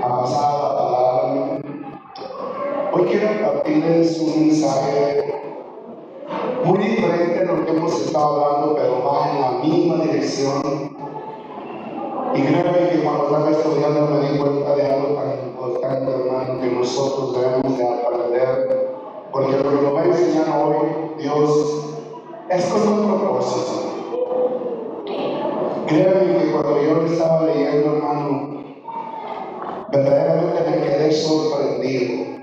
avanzada la palabra. Hoy quiero compartirles un mensaje muy diferente a lo que hemos estado hablando, pero va en la misma dirección. Y créanme que cuando estaba estudiando me di cuenta de algo tan importante, hermano, que nosotros debemos de aprender, porque lo que nos va a enseñar hoy Dios es con un propósito. Créanme que cuando yo lo estaba leyendo, hermano, verdaderamente me quedé sorprendido.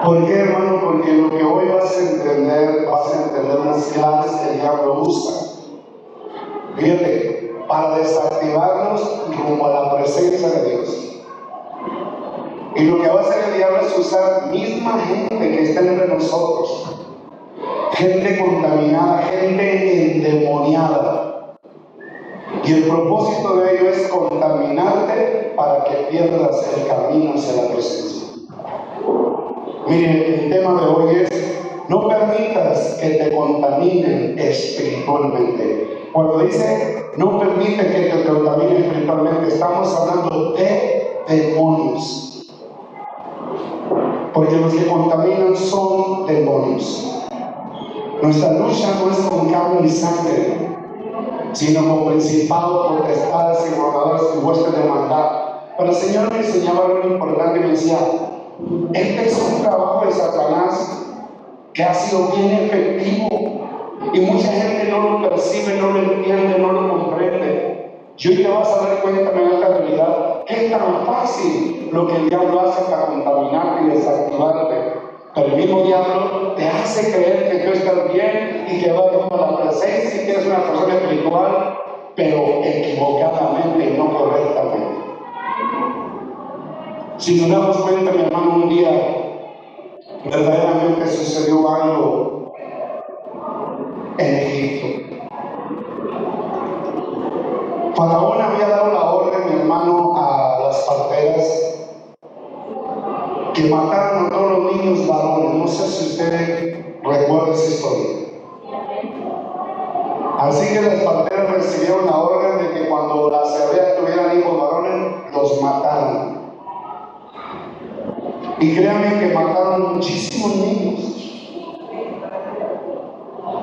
¿Por qué, hermano? Porque lo que hoy vas a entender unas claves que el diablo usa. Fíjate, para desactivarnos rumbo a la presencia de Dios. Y lo que va a hacer el diablo es usar misma gente que está entre nosotros. Gente contaminada, gente endemoniada. Y el propósito de ello es contaminarte para que pierdas el camino hacia la presencia. Miren, el tema de hoy es: no permitas que te contaminen espiritualmente. Cuando dice no permite que te contaminen espiritualmente, estamos hablando de demonios. Porque los que contaminan son demonios. Nuestra lucha no es con carne y sangre, sino con principados, potestades y gobernadores y huestes de maldad. Pero el Señor me enseñaba algo importante y me decía: este es un trabajo de Satanás que ha sido bien efectivo y mucha gente no lo percibe, no lo entiende, no lo comprende. Y hoy te vas a dar cuenta en esta realidad que es tan fácil lo que el diablo hace para contaminarte y desactivarte. Pero el mismo diablo te hace creer que tú estás bien y que vas rumbo a la presencia y que eres una persona espiritual, pero equivocadamente y no correctamente. Si nos damos cuenta, mi hermano, un día verdaderamente sucedió algo en Egipto. Faraón había dado la orden, mi hermano, a las parteras que mataran a todos los niños varones. No sé si usted recuerda esa historia. Así que las parteras recibieron la orden de que cuando las hebreas tuvieran hijos varones, los mataran. Y créanme que mataron muchísimos niños.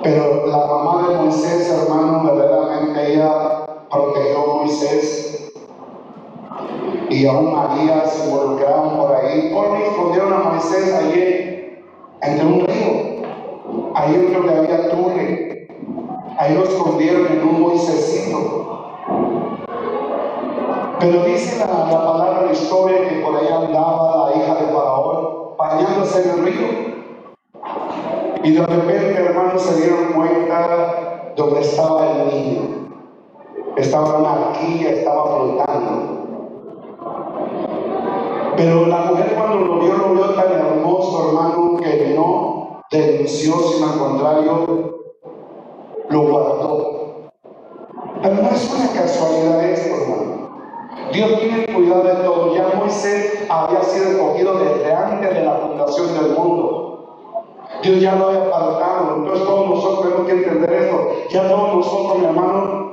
Pero la mamá de Moisés, hermano, verdaderamente ella protegió a Moisés. Y aún María se involucraron por ahí. ¿Por qué escondieron a Moisés allí entre un río? Ahí en donde había turre. Ahí lo escondieron en un moisecito. Pero dice la palabra de la historia que por ahí andaba la hija de Faraón bañándose en el río. Y de repente, hermanos, se dieron cuenta donde estaba el niño. Estaba una arquilla, estaba flotando. Pero la mujer, cuando lo vio tan hermoso, hermano, que no denunció, sino al contrario, lo guardó. Pero no es una casualidad esto, hermano. Dios tiene cuidado de todo. Ya Moisés había sido escogido desde antes de la fundación del mundo. Dios ya lo había apartado. Entonces todos nosotros tenemos que entender esto. Ya todos nosotros, mi hermano,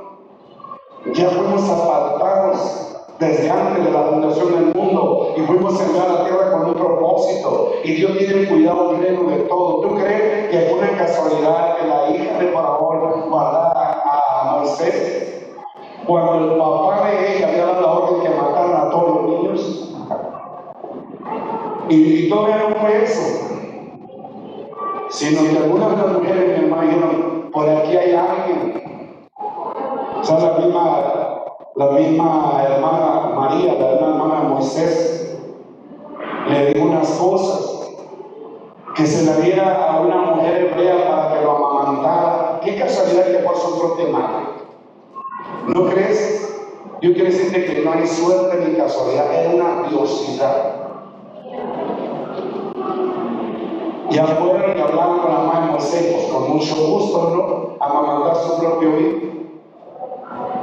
ya fuimos apartados desde antes de la fundación del mundo y fuimos enviados a la tierra con un propósito. Y Dios tiene cuidado pleno de todo. ¿Tú crees que fue una casualidad que la hija de Faraón guardara a Moisés? Cuando el papá de ella había dado la orden que mataran a todos los niños. Y todavía no fue eso, sino que algunas de las mujeres, mi hermano, dijeron: por aquí hay alguien. O sea, la misma hermana María, la misma hermana de Moisés, le dijo unas cosas, que se le diera a una mujer hebrea para que lo amamantara. Qué casualidad que fue su propia madre. ¿No crees? Yo quiero decirte que no hay suerte ni casualidad, es una diosidad. Ya fueron y hablaron con la mamá de Moisés, pues con mucho gusto, ¿no? Amamantar su propio hijo.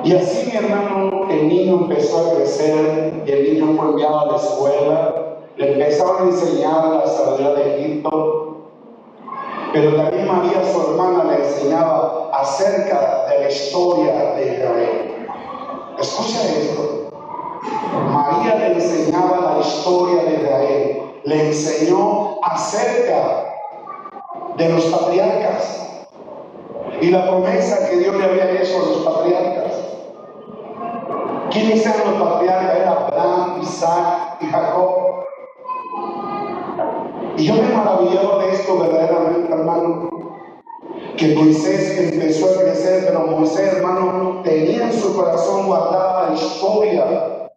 Y así, mi hermano, el niño empezó a crecer y el niño fue enviado a la escuela. Le empezaron a enseñar la sabiduría de Egipto. Pero también María, su hermana, le enseñaba acerca de la historia de Israel. Escucha esto. María historia de Israel. Le enseñó acerca de los patriarcas y la promesa que Dios le había hecho a los patriarcas. ¿Quiénes eran los patriarcas? Era Abraham, Isaac y Jacob. Y yo me maravillaba de esto verdaderamente, hermano, que Moisés empezó a crecer, pero Moisés, hermano, tenía en su corazón guardada la historia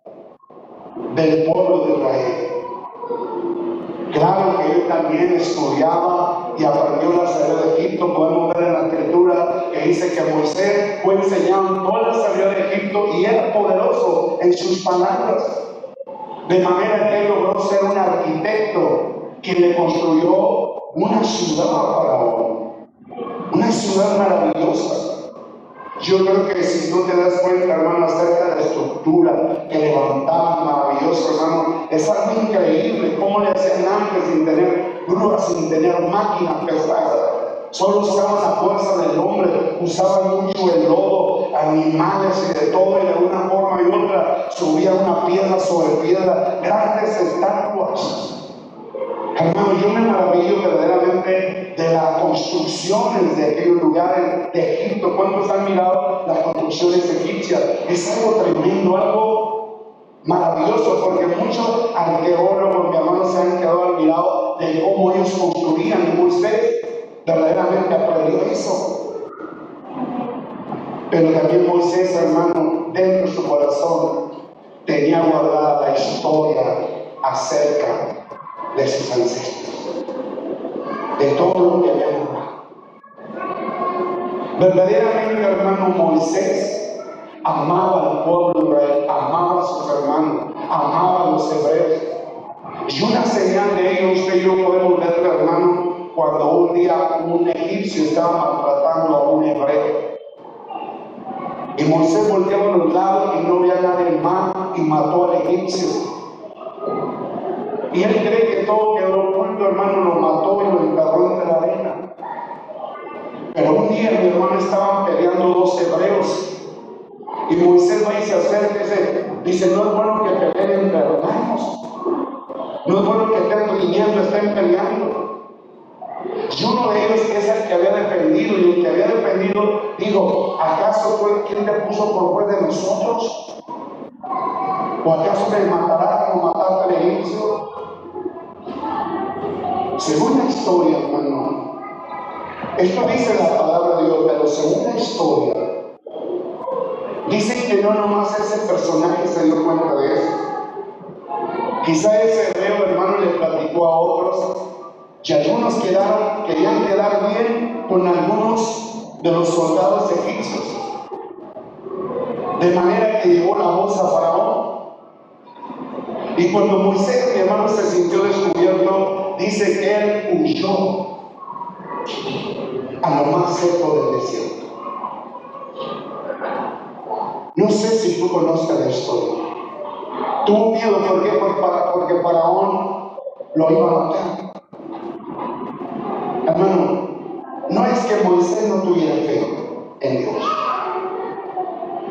del pueblo de Israel. Claro que él también estudiaba y aprendió la salida de Egipto. Podemos ver en la escritura que dice que Moisés fue enseñado en toda la salida de Egipto y era poderoso en sus palabras. De manera que él logró ser un arquitecto quien le construyó una ciudad a Faraón. Una ciudad maravillosa. Yo creo que si tú te das cuenta, hermano, acerca de la estructura que levantaban maravilloso, hermano, es algo increíble cómo le hacían antes sin tener grúas, sin tener máquinas pesadas. Solo usaban la fuerza del hombre, usaban mucho el lodo, animales y de todo, y de una forma y otra subían una piedra sobre piedra, grandes estatuas. Hermano, yo me maravillo verdaderamente de las construcciones de aquellos lugares de Egipto. ¿Cuántos han mirado las construcciones egipcias? Es algo tremendo, algo maravilloso, porque muchos arqueólogos, mi hermano, se han quedado admirados de cómo ellos construían. Y Moisés verdaderamente aprendió eso. Pero también Moisés, hermano, dentro de su corazón tenía guardada la historia acerca de sus ancestros, de todo lo que había logrado. Verdaderamente, hermano, Moisés amaba al pueblo de Israel, amaba a sus hermanos, amaba a los hebreos. Y una señal de ello, usted y yo podemos verlo, hermano, cuando un día un egipcio estaba maltratando a un hebreo. Y Moisés volteaba a los lados y no veía nadie más y mató al egipcio. Y él cree que todo quedó oculto, hermano, lo mató y lo enterró entre la arena. Pero un día, mi hermano, estaban peleando dos hebreos. Y Moisés va y se acerca y dice, no es bueno que peleen entre hermanos. No es bueno que estén riñendo, estén peleando. Y uno de ellos, que es el que había defendido, y el que había defendido, digo, ¿acaso fue quien te puso por juez de nosotros? ¿O acaso me matará como mataste al egipcio? Según la historia, hermano, esto dice la palabra de Dios, pero según la historia, dicen que no nomás ese personaje se dio cuenta de eso. Quizá ese hebreo, hermano, le platicó a otros, y algunos querían quedar bien con algunos de los soldados egipcios. De manera que llegó la voz a Faraón. Y cuando Moisés, mi hermano, se sintió descubierto, dice que él huyó a lo más seco del desierto. No sé si tú conozcas la historia. Tuvo miedo, ¿por qué? Porque Faraón lo iba a matar. Hermano, no es que Moisés no tuviera fe en Dios.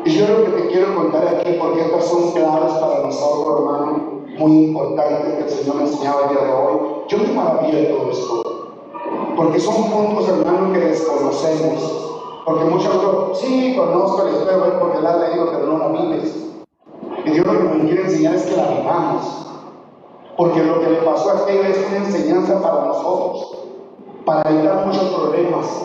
Y yo lo que te quiero contar aquí, porque estas son claves para nosotros, hermano, muy importantes que el Señor me enseñaba el día de hoy. Yo me maravillo de todo esto, porque son puntos, hermano, que desconocemos. Porque muchos dicen, sí, conozco la historia, porque la he leído, pero no la vives. Y Dios lo que me quiere enseñar es que la vivamos. Porque lo que le pasó a aquello es una enseñanza para nosotros, para evitar muchos problemas.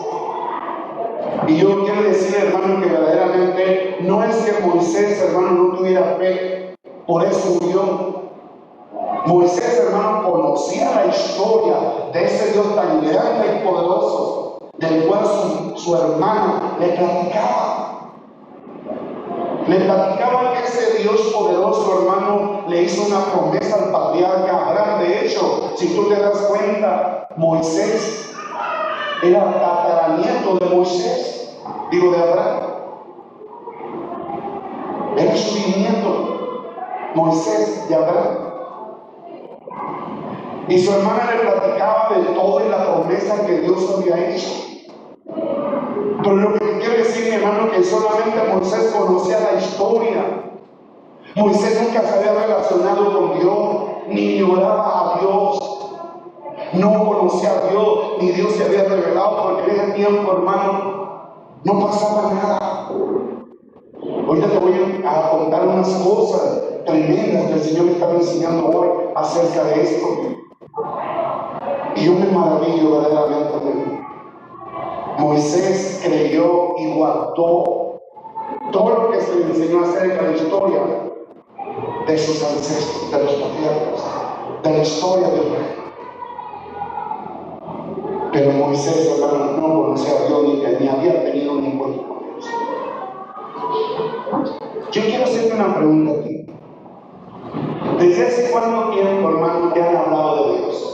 Y yo quiero decir, hermano, que verdaderamente no es que Moisés, hermano, no tuviera fe, por eso murió. Moisés, hermano, conocía la historia de ese Dios tan grande y poderoso, del cual su hermana le platicaba. Le platicaba que ese Dios poderoso, hermano, le hizo una promesa al patriarca Abraham. De hecho, si tú te das cuenta, Moisés era tataranieto de Moisés, de Abraham. Era su bisnieto, Moisés de Abraham. Y su hermana le platicaba de todo y la promesa que Dios había hecho. Pero lo que te quiero decir, mi hermano, que solamente Moisés conocía la historia. Moisés nunca se había relacionado con Dios. ni oraba a Dios, no conocía a Dios, ni Dios se había revelado, porque en ese tiempo, hermano, no pasaba nada. Ahorita te voy a contar unas cosas tremendas que el Señor me estaba enseñando hoy acerca de esto. Y yo me maravillo verdaderamente de mí. Moisés creyó y guardó todo lo que se le enseñó acerca de la historia de sus ancestros, de los patriarcas, de la historia del rey. Pero Moisés, hermano, no conocía a Dios ni había tenido un encuentro con Dios. Yo quiero hacerte una pregunta a ti. ¿Desde hace cuánto tiempo, hermano, te han hablado de Dios?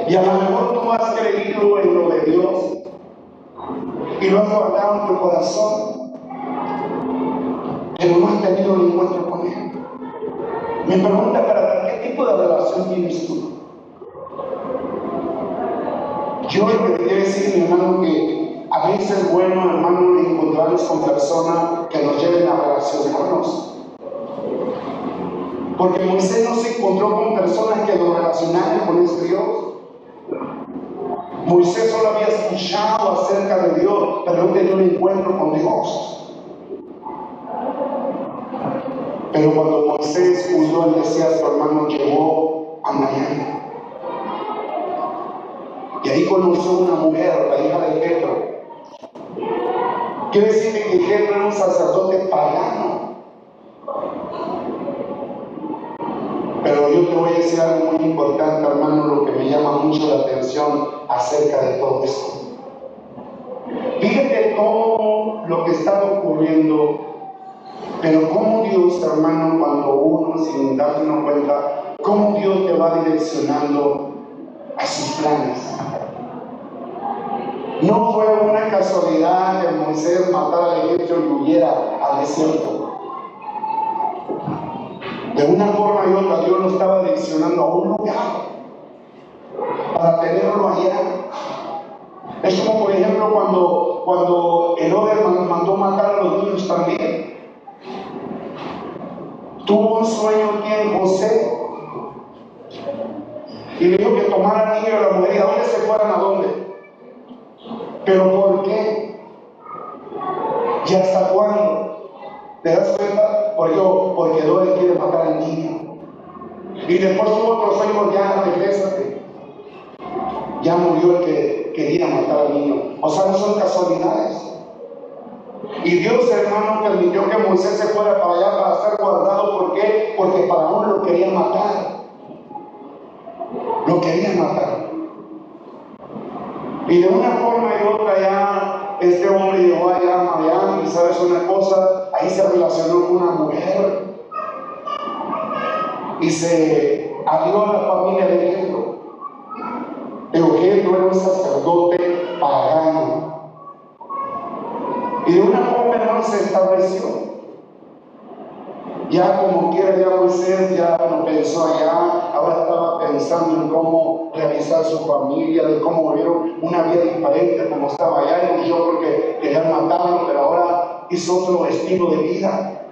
Y a lo mejor tú has creído en lo de Dios y lo has guardado en tu corazón, pero no has tenido un encuentro con Él. Mi pregunta para ti, ¿qué tipo de relación tienes tú? Yo lo que te quiero decir, mi hermano, que a veces es bueno, hermano, encontrarnos con personas que nos lleven a relacionarnos. Porque Moisés no se encontró con personas que lo relacionaran con ese Dios. Moisés solo había escuchado acerca de Dios, pero no tenía un encuentro con Dios. Pero cuando Moisés huyó al desierto, hermano, llegó a Miami. Y ahí conoció una mujer, la hija de Jetro. Quiere decir que Jetro era un sacerdote pagano. Pero yo te voy a decir algo muy importante, hermano, lo que me llama mucho la atención acerca de todo esto. Fíjate todo lo que está ocurriendo, pero cómo Dios, hermano, cuando uno, sin darse una cuenta, cómo Dios te va direccionando a sus planes. No fue una casualidad que Moisés matara al egipcio y huyera al desierto. De una forma y otra, Dios lo estaba direccionando a un lugar para tenerlo allá. Es como, por ejemplo, cuando Herodes mandó matar a los niños también. Tuvo un sueño quien José y le dijo que tomara al niño y a la mujer, ¿y a dónde se fueran? ¿A dónde? ¿Pero por qué? ¿Y hasta cuándo? ¿Te das cuenta? Porque Herodes quiere matar al niño. Y después tuvo otro sueño, ya regrésate. Ya murió el que quería matar al niño. O sea, no son casualidades. Y Dios, hermano, permitió que Moisés se fuera para allá para ser guardado. ¿Por qué? Porque para uno lo quería matar. Lo quería matar. Y de una forma y otra ya este hombre llegó allá a Miami, y sabes una cosa, ahí se relacionó con una mujer y se abrió a la familia de Jetro. Pero Jetro era un sacerdote pagano. Y de una forma, hermano, se estableció. Ya como quiera, ya Moisés ya no pensó allá, ahora estaba pensando en cómo realizar su familia, de cómo vivir una vida diferente como estaba allá, y yo porque querían matarlo, pero ahora hizo otro estilo de vida.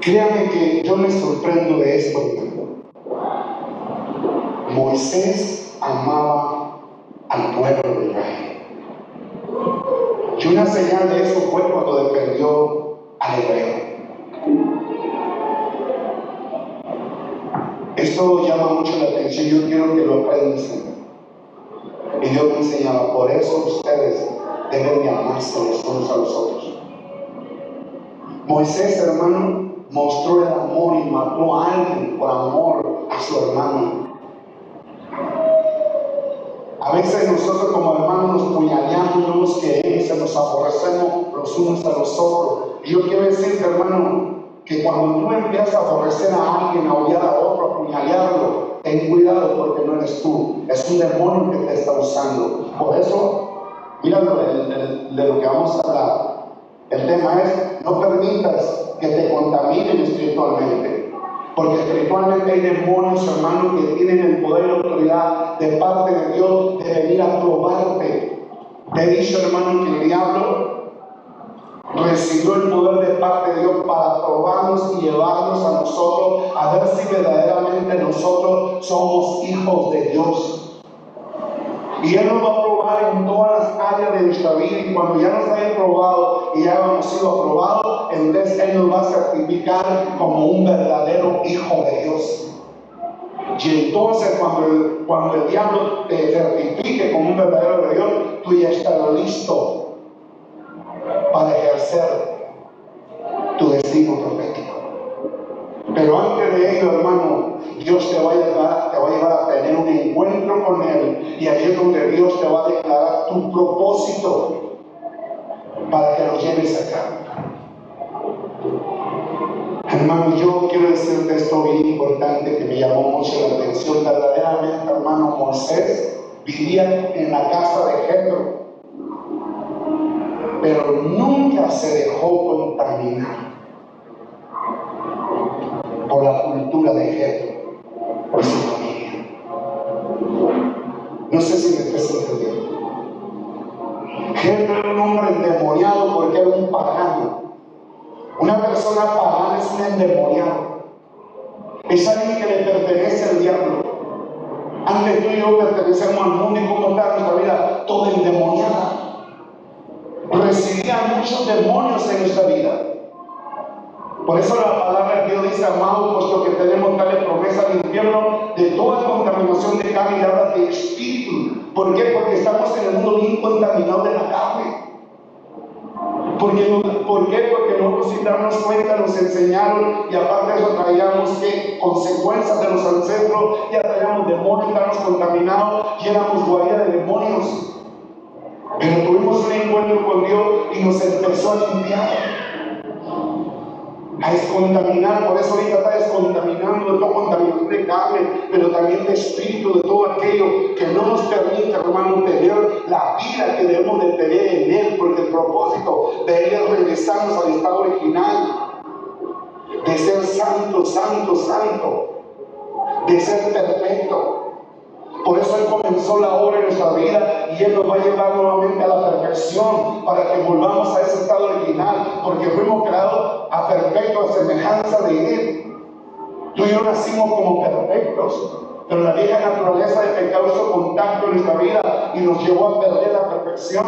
Créame que yo me sorprendo de esto. Moisés amaba al pueblo de Israel. Y una señal de eso fue cuando defendió al hebreo. Esto llama mucho la atención, yo quiero que lo aprendas. Y Dios me enseñaba, por eso ustedes deben de amarse los unos a los otros. Moisés, hermano, mostró el amor y mató a alguien por amor a su hermano. A veces nosotros como hermanos nos puñaleamos, no nos queremos, se nos aborrecemos los unos a los otros. Y yo quiero decirte, hermano, que cuando tú empiezas a aborrecer a alguien, a odiar a otro, a puñalearlo, ten cuidado porque no eres tú, es un demonio que te está usando. Por eso, mira de lo que vamos a hablar. El tema es, no permitas que te contaminen espiritualmente. Porque espiritualmente hay demonios, hermanos, que tienen el poder y la autoridad de parte de Dios de venir a probarte. Te he dicho, hermano, que el diablo recibió el poder de parte de Dios para probarnos y llevarnos a nosotros a ver si verdaderamente nosotros somos hijos de Dios. Y Él nos va a probar en todas las áreas de nuestra vida, y cuando ya nos haya probado y ya hemos sido aprobados, entonces Él nos va a certificar como un verdadero hijo de Dios. Y entonces cuando el diablo te certifique como un verdadero de Dios, tú ya estás listo para ejercer tu destino profético. Pero antes de ello, hermano, Dios te va a llevar a tener un encuentro con Él, y allí es donde Dios te va a declarar tu propósito para que lo lleves a cabo. Hermano, yo quiero decirte esto bien importante que me llamó mucho la atención. Verdaderamente, hermano, Moisés vivía en la casa de Jetro, pero nunca se dejó contaminar por la cultura de Jetro, por su familia. No sé si me estás entendiendo. Jetro era un hombre endemoniado porque era un pagano. Una persona pagana es un endemoniado. Es alguien que le pertenece al diablo. Antes tú y yo pertenecemos al mundo, y cómo está nuestra vida, toda endemoniada. Recibía muchos demonios en nuestra vida. Por eso la palabra de Dios dice, amado, puesto que tenemos tales promesas de infierno, de toda contaminación de carne, y habla de espíritu. ¿Por qué? Porque estamos en el mundo bien contaminado de la carne. ¿Por qué? Porque nosotros, sin darnos cuenta, nos enseñaron, y aparte de eso traíamos consecuencias de los ancestros, ya traíamos demonios, estábamos contaminados y éramos guarida de demonios. Pero tuvimos un encuentro con Dios y nos empezó a limpiar, a descontaminar. Por eso ahorita está descontaminando de toda contaminación de carne, pero también de espíritu, de todo aquello que no nos permite, hermano, tener la vida que debemos de tener en Él, porque el propósito de Él es regresarnos al estado original, de ser santo, santo, santo, de ser perfecto. Por eso Él comenzó la obra en nuestra vida, y Él nos va a llevar nuevamente a la perfección para que volvamos a ese estado original, porque fuimos creados a perfecto, a semejanza de Él. Tú y yo nacimos como perfectos, pero la vieja naturaleza de pecado hizo contacto en nuestra vida y nos llevó a perder la perfección.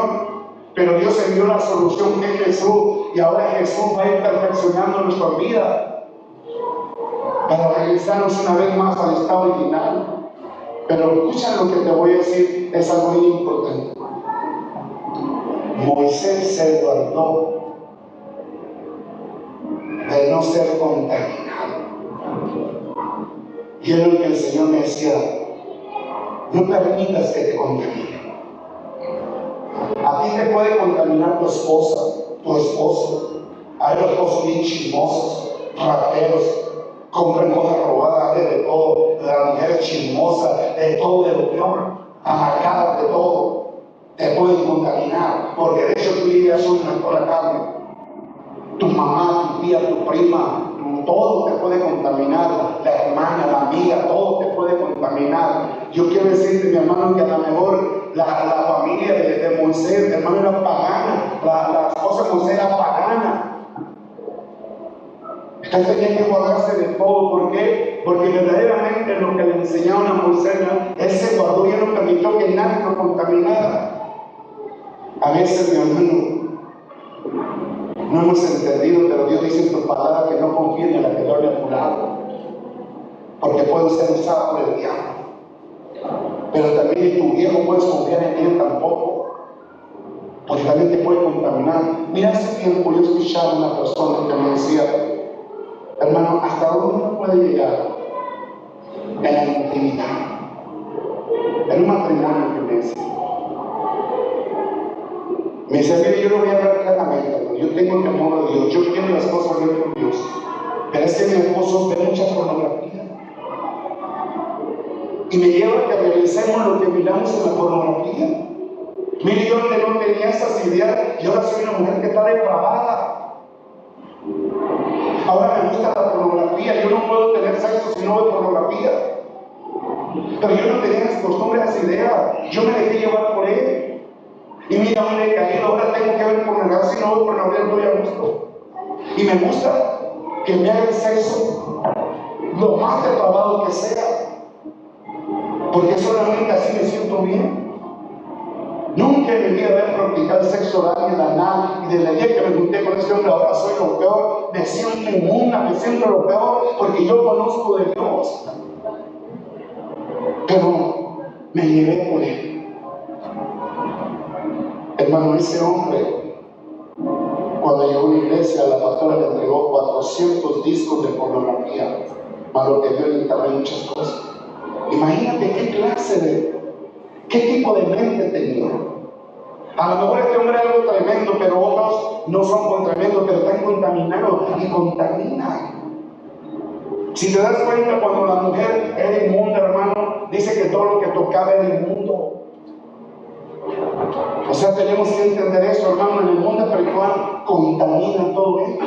Pero Dios envió la solución, que es Jesús, y ahora Jesús va a ir perfeccionando nuestra vida para regresarnos una vez más al estado original. Pero escucha lo que te voy a decir, es algo muy importante. Moisés se guardó de no ser contaminado. Y es lo que el Señor me decía: no permitas que te contamine. A ti te puede contaminar tu esposa, tu esposo. Hay los esposos bien chismosos, rateros, compran cosas robadas, de todo. La mujer chismosa, de todo, de lo peor, amargada de todo, te pueden contaminar, porque de hecho tú vivías una sola carne. Tu mamá, tu tía, tu prima, todo te puede contaminar. La hermana, la amiga, todo te puede contaminar. Yo quiero decirte, mi hermano, que a lo mejor la familia de Moisés, hermano, era pagana. La esposa de Moisés era pagana. Él tenía que guardarse de todo. ¿Por qué? Porque verdaderamente lo que le enseñaron a Moisés, él se guardó y él no permitió que nadie lo contaminara. A veces, mi hermano, no hemos entendido, pero Dios dice en tu palabra que no confíen en la que duerme a tu lado, porque puede ser usada por el diablo. Pero también en tu viejo puedes confiar en él tampoco, porque también te puede contaminar. Mira, hace tiempo yo escuchaba a una persona que me decía: hermano, ¿hasta dónde uno puede llegar en la intimidad? En un matrimonio, que me decía. Me decía: mire, yo lo voy a hablar claramente, pero yo tengo el temor de Dios, yo quiero las cosas bien con Dios, pero es que mi esposo ve mucha pornografía y me lleva a que revisemos lo que miramos en la pornografía. Mire, yo antes no tenía esas ideas y ahora soy una mujer que está depravada. Ahora me gusta la pornografía, yo no puedo tener sexo si no veo pornografía. Pero yo no tenía esa costumbre, esa idea, yo me dejé llevar por él. Y mira, me he caído, ahora tengo que ver pornografía, si no yo por la vida estoy a gusto. Y me gusta que me haga el sexo lo más depravado que sea, porque solamente así me siento bien. Nunca en mi vida haber practicado el sexo oral ni la anal, y desde el día que me junté con este hombre ahora soy lo peor, me siento inmunda, me siento lo peor, porque yo conozco de Dios. Pero me llevé por él. Hermano, ese hombre, cuando llegó a la iglesia, la pastora le entregó 400 discos de pornografía, más lo que vio en internet, muchas cosas. Imagínate qué tipo de mente tenía. A lo mejor este hombre es algo tremendo, pero otros no son con tremendo, pero están contaminados y contaminan. Si te das cuenta, cuando la mujer era inmunda, hermano, dice que todo lo que tocaba era inmundo. O sea, tenemos que entender eso, hermano. En el mundo espiritual contamina todo esto.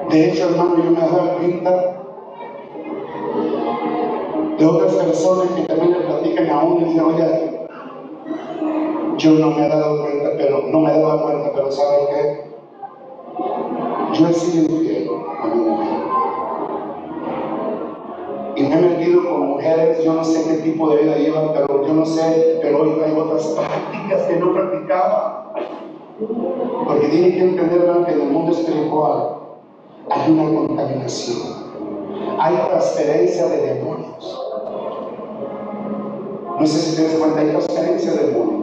De hecho, hermano, yo me he dado cuenta de otras personas que también le platican a uno y dicen, oye, yo no me he dado cuenta, pero ¿saben qué? Yo he sido infiel a mi mujer. Y me he metido con mujeres, yo no sé qué tipo de vida llevan, pero yo no sé, pero hoy hay otras prácticas que no practicaba. Porque tienen que entender, hermano, que en el mundo espiritual hay una contaminación, hay transferencia de demonios. No sé si te das cuenta, hay transferencia de demonios.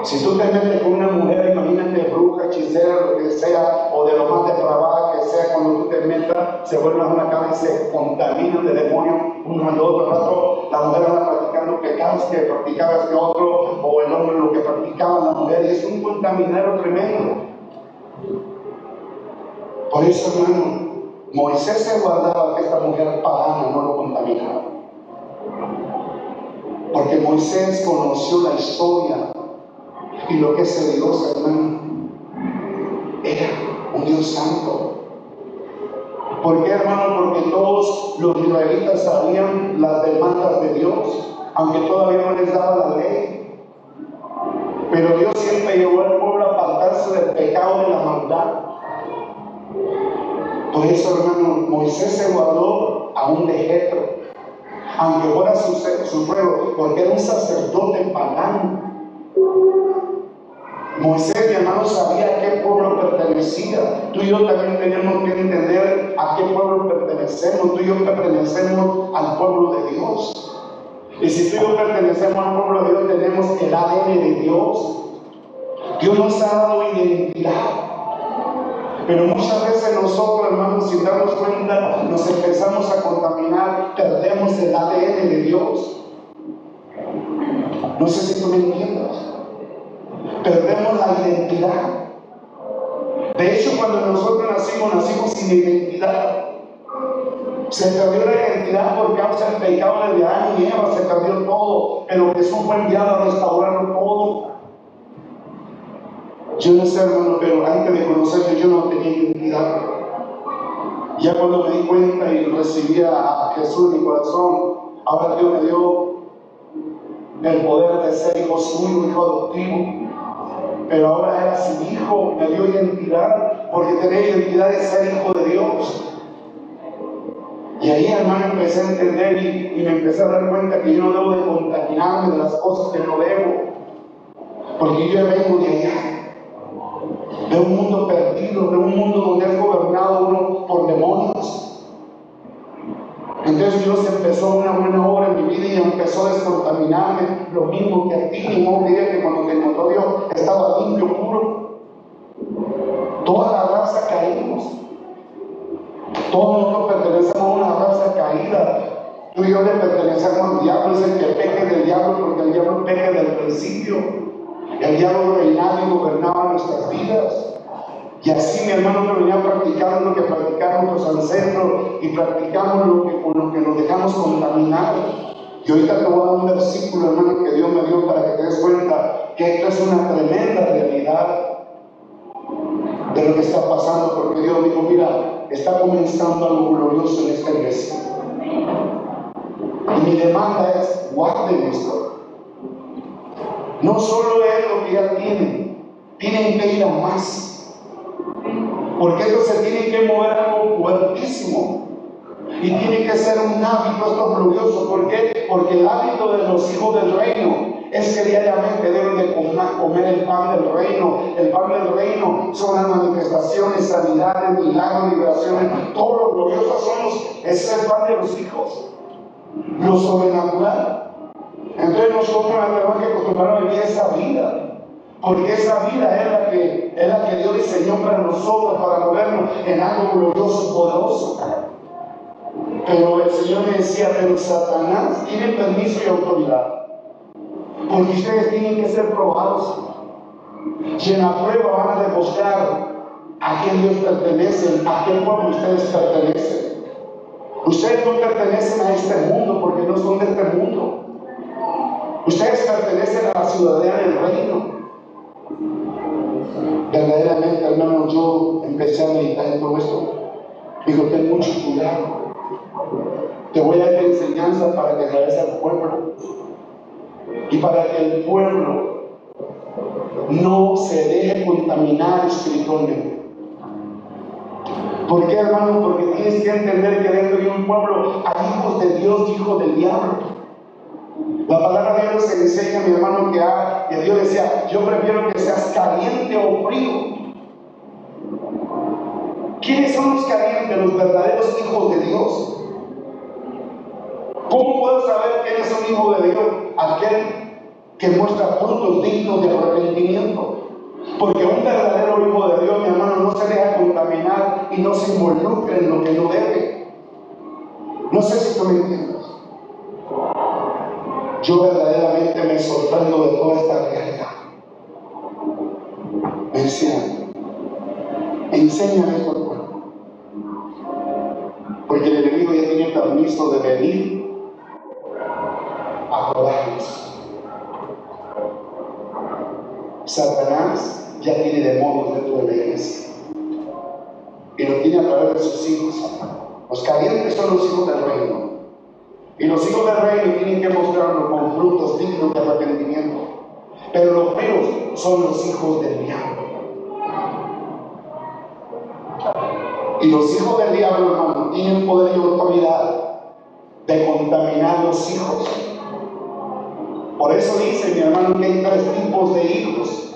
Si tú te metes con una mujer, imagínate bruja, hechicera, lo que sea, o de lo más depravada que sea, cuando tú te metas, se vuelven a una cama y se contaminan de demonios uno al otro. Al rato la mujer anda practicando pecados que practicaba este otro, o el hombre lo que practicaba la mujer, y es un contaminero tremendo. Por eso, hermano, Moisés se guardaba que esta mujer pagana no lo contaminara. Porque Moisés conoció la historia y lo que ese Dios, hermano, era un Dios santo. ¿Por qué, hermano? Porque todos los israelitas sabían las demandas de Dios, aunque todavía no les daba la ley. Pero Dios siempre llevó al pueblo a apartarse del pecado de la maldad. Por eso, hermano, Moisés se guardó aún de Jetro, aunque fuera su pueblo, porque era un sacerdote pagano. Moisés, mi hermano, sabía a qué pueblo pertenecía. Tú y yo también tenemos que entender a qué pueblo pertenecemos. Tú y yo pertenecemos al pueblo de Dios. Y si tú y yo pertenecemos al pueblo de Dios, tenemos el ADN de Dios. Dios nos ha dado identidad. Pero muchas veces nosotros, hermanos, sin darnos cuenta, nos empezamos a contaminar, perdemos el ADN de Dios. No sé si tú me entiendes. Perdemos la identidad. De hecho, cuando nosotros nacimos sin identidad. Se perdió la identidad por causa del pecado de Adán y Eva, se perdió todo, pero Jesús fue enviado a restaurarlo todo. Yo no sé, hermano, pero antes de conocerlo yo no tenía identidad. Ya cuando me di cuenta y recibí a Jesús en mi corazón, ahora Dios me dio el poder de ser hijo suyo, hijo adoptivo. Pero ahora era su hijo, me dio identidad, porque tenía identidad de ser hijo de Dios. Y ahí, hermano, empecé a entender y me empecé a dar cuenta que yo no debo de contaminarme de las cosas que no debo, porque yo vengo de allá, de un mundo perdido, de un mundo donde es gobernado uno por demonios. Entonces Dios empezó una buena obra en mi vida y empezó a descontaminarme, lo mismo que a ti, mi amor, que cuando te encontró Dios estaba limpio, puro. Toda la raza caímos. Todos nosotros pertenecemos a una raza caída. Tú y yo le pertenecemos al diablo, es el que peque del diablo, porque el diablo peca del principio. El diablo reinaba y gobernaba nuestras vidas. Y así, mi hermano, me venía practicando lo que practicaron nuestros ancestros y practicamos con lo que nos dejamos contaminar. Y ahorita te voy a dar un versículo, hermano, que Dios me dio para que te des cuenta que esto es una tremenda realidad de lo que está pasando, porque Dios dijo, mira, está comenzando algo glorioso en esta iglesia. Y mi demanda es, guarden esto. No solo es lo que ya tienen, tienen que ir a más. Porque esto se tiene que mover algo fuertísimo. Y tiene que ser un hábito esto glorioso. ¿Por qué? Porque el hábito de los hijos del reino es que diariamente deben de comer el pan del reino. El pan del reino son las manifestaciones, sanidades, milagros, liberaciones. Todo lo glorioso es el pan de los hijos. Lo sobrenatural. Entonces nosotros tenemos que acostumbrar a vivir esa vida. Porque esa vida es la que Dios diseñó para nosotros, para movernos en algo glorioso y poderoso. Pero el Señor me decía, pero Satanás tiene permiso y autoridad. Porque ustedes tienen que ser probados. Y en la prueba van a demostrar a quién Dios pertenece, a qué pueblo ustedes pertenecen. Ustedes no pertenecen a este mundo porque no son de este mundo. Ustedes pertenecen a la ciudadanía del reino. Verdaderamente, hermano, yo empecé a meditar en todo esto. Digo, ten mucho cuidado. Te voy a dar enseñanza para que regrese al pueblo. Y para que el pueblo no se deje contaminar espiritualmente. ¿Por qué, hermano? Porque tienes que entender que dentro de un pueblo hay hijos de Dios y hijos del diablo. La palabra de Dios se enseña, mi hermano, que Dios decía, yo prefiero que seas caliente o frío. ¿Quiénes son los calientes? Los verdaderos hijos de Dios. ¿Cómo puedo saber quién es un hijo de Dios? Aquel que muestra frutos dignos de arrepentimiento. Porque un verdadero hijo de Dios, mi hermano, no se deja contaminar y no se involucra en lo que no debe. No sé si tú me entiendes. Yo verdaderamente me sorprendo de toda esta realidad. Me decían, enséñame esto al pueblo. Porque el enemigo ya tiene permiso de venir a probarnos. Satanás ya tiene demonios dentro de la iglesia. Y lo tiene a través de sus hijos. Los calientes son los hijos del reino. Y los hijos del reino tienen que mostrarlo con frutos dignos de arrepentimiento. Pero los fríos son los hijos del diablo. Y los hijos del diablo, hermano, tienen poder y autoridad de contaminar los hijos. Por eso dice, mi hermano, que hay tres tipos de hijos.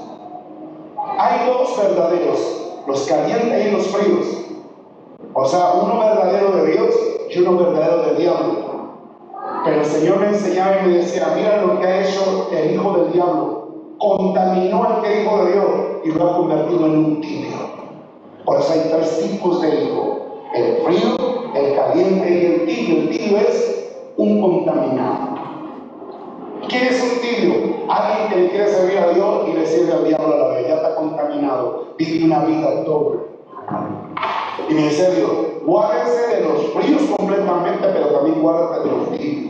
Hay dos verdaderos, los calientes y los fríos. O sea, uno verdadero de Dios y uno verdadero del diablo. Pero el Señor me enseñaba y me decía, mira lo que ha hecho el hijo del diablo. Contaminó al que hijo de Dios y lo ha convertido en un tibio. Por eso hay tres tipos de hijo. El frío, el caliente y el tibio. El tibio es un contaminado. ¿Quién es un tibio? Alguien que le quiere servir a Dios y le sirve al diablo a la vez. Ya está contaminado. Vive una vida doble. Y me dice Dios, guárdense de los fríos completamente, pero también guárdate de los tibios.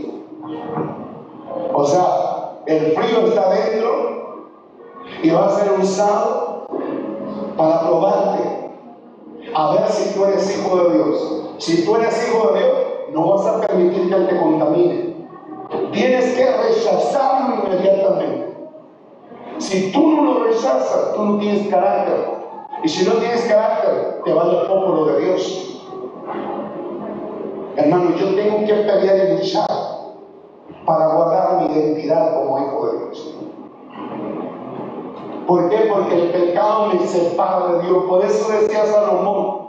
O sea, el frío está dentro y va a ser usado para probarte, a ver si tú eres hijo de Dios. Si tú eres hijo de Dios, no vas a permitir que Él te contamine. Tienes que rechazarlo inmediatamente. Si tú no lo rechazas, tú no tienes carácter. Y si no tienes carácter, te vale poco lo de Dios. Hermano, yo tengo que pelear y luchar para guardar mi identidad como hijo de Dios. ¿Por qué? Porque el pecado me separa de Dios. Por eso decía Salomón,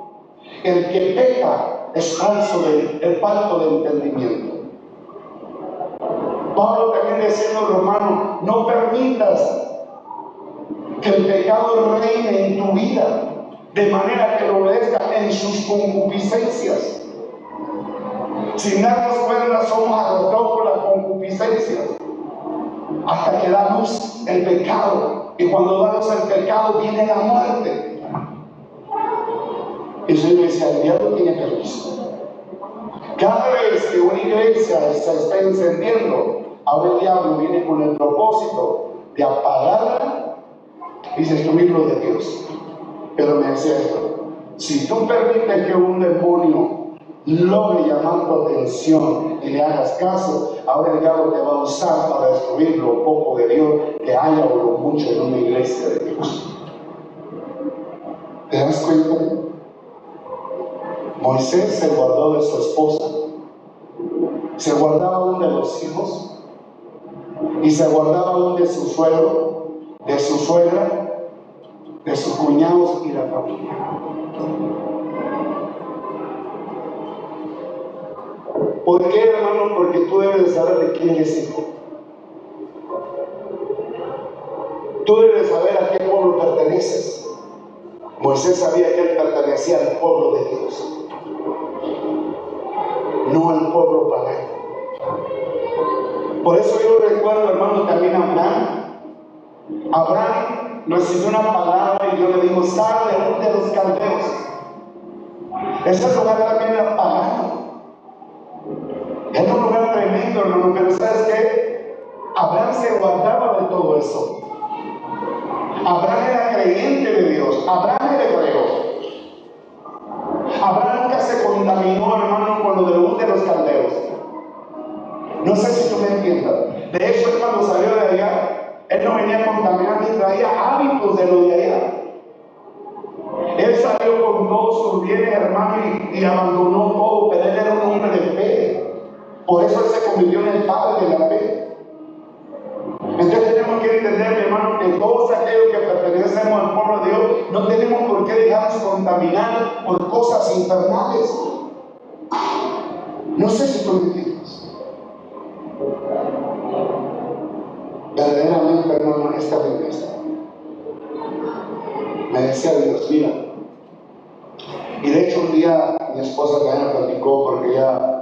el que peca es falto de entendimiento. Pablo también decía en los Romanos, no permitas que el pecado reine en tu vida, de manera que lo obedezca en sus concupiscencias. Sin darnos cuenta, somos arrastrados por las concupiscencias, hasta que da luz el pecado. Y cuando da luz el pecado, viene la muerte. Y el Señor decía, el diablo tiene permiso. Cada vez que una iglesia se está encendiendo, ahora el diablo viene con el propósito de apagarla y destruir lo de Dios. Pero me decía esto, si tú permites que un demonio logre llamar tu atención y le hagas caso, ahora el diablo te va a usar para destruir lo poco de Dios que haya o lo mucho en una iglesia de Dios. bien. Moisés se guardó de su esposa, se guardaba aún de los hijos y se guardaba aún de su suegro, de su suegra, de sus cuñados y la familia. ¿Por qué, hermano? Porque tú debes de saber de quién es hijo. Tú debes saber a qué pueblo perteneces. Moisés sabía que él pertenecía al pueblo de Dios, no al pueblo pagano. Por eso yo recuerdo, hermano, también a Abraham. Abraham recibió una palabra y yo le digo: sal de los caldeos. Ese lugar también era pagano. Era un lugar tremendo, hermano, pero ¿sabes qué? Abraham se guardaba de todo eso. Abraham era creyente de Dios. Abraham era hebreo. Abraham nunca se contaminó, hermano, con lo de los caldeos. No sé si tú me entiendes. De hecho, él cuando salió de allá, él no venía contaminado y traía hábitos de lo de allá. Él salió con todos sus bienes, hermano, y abandonó todo, pero él era un hombre de fe. Por eso él se convirtió en el padre de la fe. Entonces tenemos que entender, mi hermano, que todos aquellos que pertenecemos al pueblo de Dios no tenemos por qué dejarnos contaminar por cosas infernales. No sé si tú me entiendes. Verdaderamente, hermano, esta belleza. Me decía Dios: mira. Y de hecho un día mi esposa también me platicó, porque ella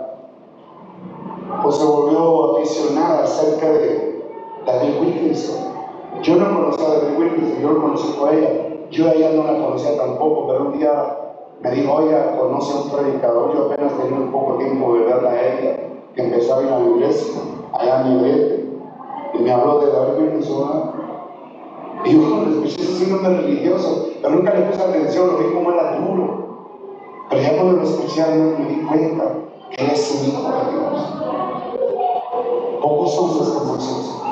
pues se volvió aficionada acerca de David Wilkinson. Yo no conocía a David Wilkinson, yo lo conocí por ella. Yo a ella no la conocía tampoco, pero un día me dijo: oye, conoce a un predicador. Yo apenas tenía un poco tiempo de verla a ella, que empezaba a ir a la iglesia, allá en mi iglesia, y me habló de David Wilkinson. Y yo lo escuché siendo religioso, pero nunca le puse atención, lo vi como era duro. Pero ya cuando lo escuché, me di cuenta que él es un hijo de Dios. Pocos son los que conocemos.